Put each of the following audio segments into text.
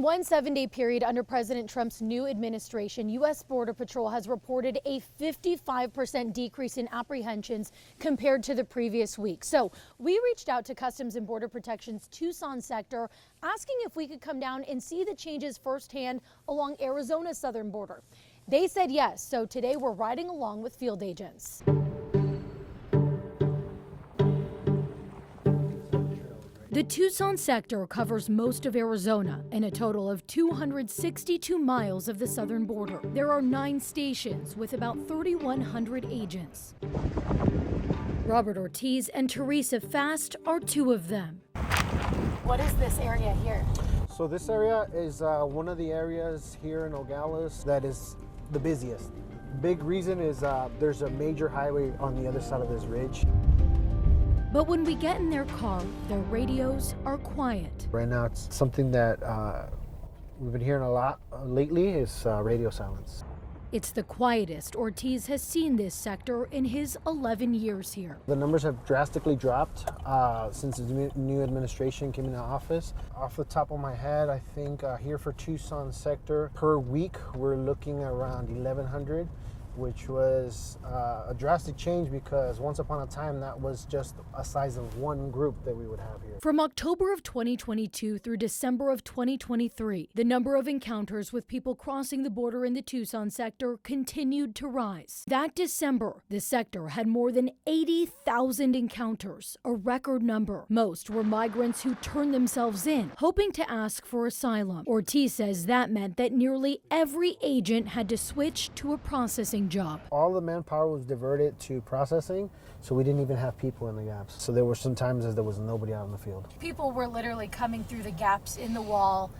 In one 7-day period under President Trump's new administration, U.S. Border Patrol has reported a 55% decrease in apprehensions compared to the previous week. So we reached out to Customs and Border Protection's Tucson sector, asking if we could come down and see the changes firsthand along Arizona's southern border. They said yes, so today we're riding along with field agents. The Tucson sector covers most of Arizona and a total of 262 miles of the southern border. There are 9 stations with about 3,100 agents. Robert Ortiz and Teresa Fast are 2 of them. What is this area here? So this area is one of the areas here in Nogales that is the busiest. Big reason is there's a major highway on the other side of this ridge. But when we get in their car, their radios are quiet. Right now, it's something that we've been hearing a lot lately is radio silence. It's the quietest Ortiz has seen this sector in his 11 years here. The numbers have drastically dropped since the new administration came into office. Off the top of my head, I think here for Tucson sector, per week, we're looking around 1,100. Which was a drastic change because once upon a time that was just a size of one group that we would have here. From October of 2022 through December of 2023, the number of encounters with people crossing the border in the Tucson sector continued to rise. That December, the sector had more than 80,000 encounters, a record number. Most were migrants who turned themselves in, hoping to ask for asylum. Ortiz says that meant that nearly every agent had to switch to a processing job. All the manpower was diverted to processing, so we didn't even have people in the gaps. So there were some times that there was nobody out in the field. People were literally coming through the gaps in the wall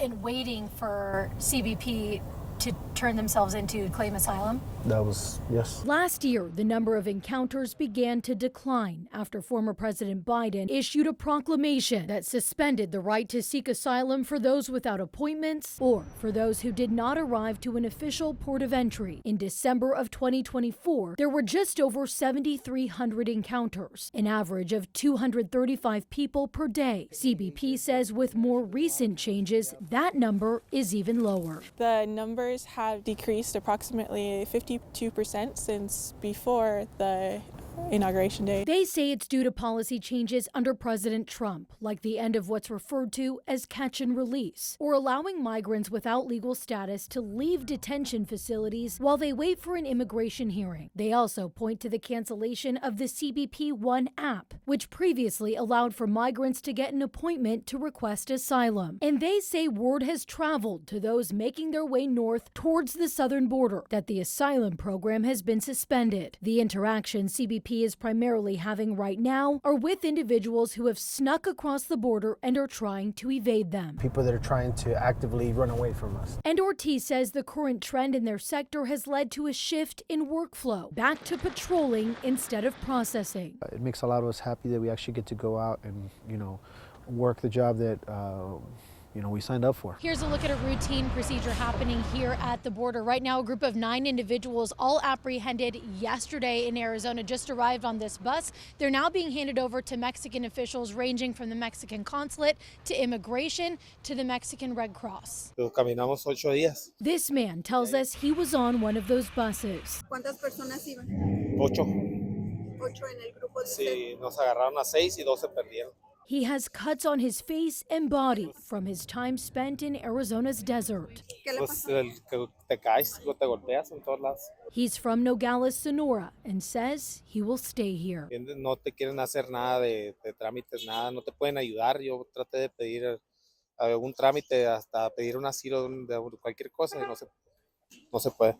and waiting for CBP to turn themselves in to claim asylum? That was, yes. Last year, the number of encounters began to decline after former President Biden issued a proclamation that suspended the right to seek asylum for those without appointments or for those who did not arrive to an official port of entry. In December of 2024, there were just over 7,300 encounters, an average of 235 people per day. CBP says with more recent changes, that number is even lower. The numbers have decreased approximately 52% since before the inauguration day. They say it's due to policy changes under President Trump, like the end of what's referred to as catch and release, or allowing migrants without legal status to leave detention facilities while they wait for an immigration hearing. They also point to the cancellation of the CBP One app, which previously allowed for migrants to get an appointment to request asylum. And they say word has traveled to those making their way north towards the southern border that the asylum program has been suspended. The interaction CBP is primarily having right now are with individuals who have snuck across the border and are trying to evade them. People that are trying to actively run away from us. And Ortiz says the current trend in their sector has led to a shift in workflow, back to patrolling instead of processing. It makes a lot of us happy that we actually get to go out and, work the job that we signed up for. Here's a look at a routine procedure happening here at the border. Right now, a group of 9 individuals, all apprehended yesterday in Arizona, just arrived on this bus. They're now being handed over to Mexican officials ranging from the Mexican consulate to immigration to the Mexican Red Cross. Caminamos 8 días. This man tells us he was on one of those buses. ¿Cuántas personas iban? 8. 8 en el grupo de Sí, nos agarraron a 6 y 2 se perdieron. He has cuts on his face and body from his time spent in Arizona's desert. Pues que te caes, te golpeas en todos lados. He's from Nogales, Sonora, and says he will stay here. No te quieren hacer nada de trámites, nada, no te pueden ayudar. Yo traté de pedir algún trámite, hasta pedir un asilo de cualquier cosa y no se puede.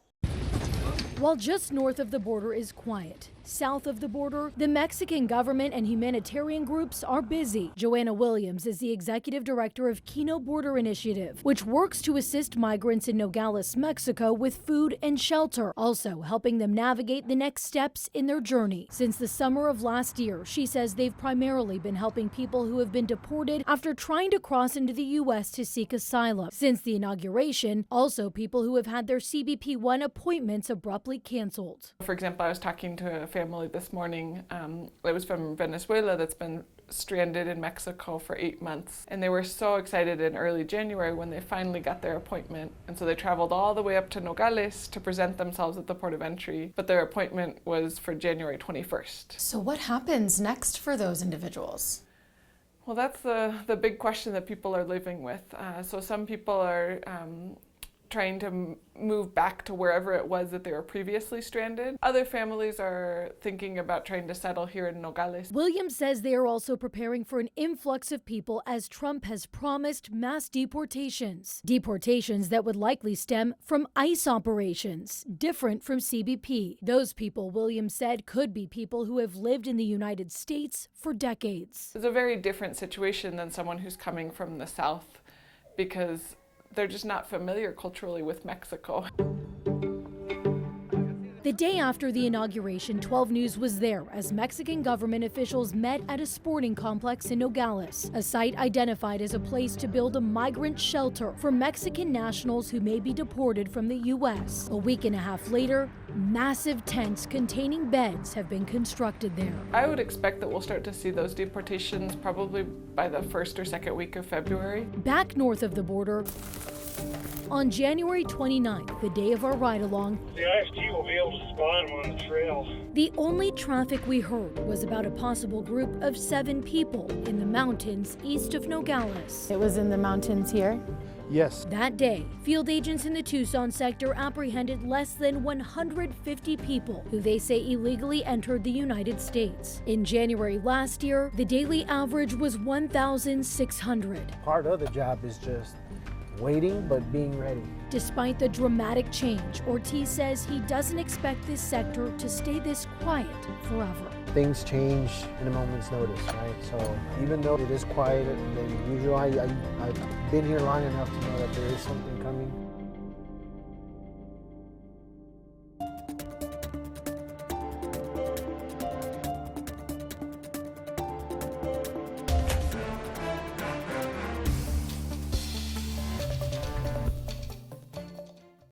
While just north of the border is quiet, south of the border, the Mexican government and humanitarian groups are busy. Joanna Williams is the executive director of Kino Border Initiative, which works to assist migrants in Nogales, Mexico with food and shelter, also helping them navigate the next steps in their journey. Since the summer of last year, she says they've primarily been helping people who have been deported after trying to cross into the U.S. to seek asylum. Since the inauguration, also people who have had their CBP One appointments abruptly canceled. For example, I was talking to a family family this morning. It was from Venezuela that's been stranded in Mexico for 8 months. And they were so excited in early January when they finally got their appointment. And so they traveled all the way up to Nogales to present themselves at the port of entry. But their appointment was for January 21st. So what happens next for those individuals? Well, that's the big question that people are living with. So some people are trying to move back to wherever it was that they were previously stranded. Other families are thinking about trying to settle here in Nogales. Williams says they are also preparing for an influx of people as Trump has promised mass deportations. Deportations that would likely stem from ICE operations, different from CBP. Those people, Williams said, could be people who have lived in the United States for decades. It's a very different situation than someone who's coming from the South because they're just not familiar culturally with Mexico. The day after the inauguration, 12 News was there as Mexican government officials met at a sporting complex in Nogales, a site identified as a place to build a migrant shelter for Mexican nationals who may be deported from the U.S. A week and a half later, massive tents containing beds have been constructed there. I would expect that we'll start to see those deportations probably by the first or second week of February. Back north of the border, on January 29th, the day of our ride-along, the IFT will be able to spot them on the trail. The only traffic we heard was about a possible group of 7 people in the mountains east of Nogales. It was in the mountains here. Yes. That day, field agents in the Tucson sector apprehended less than 150 people who they say illegally entered the United States. In January last year, the daily average was 1,600. Part of the job is just waiting, but being ready. Despite the dramatic change, Ortiz says he doesn't expect this sector to stay this quiet forever. Things change in a moment's notice, right? So even though it is quieter than usual, I've been here long enough to know that there is something coming.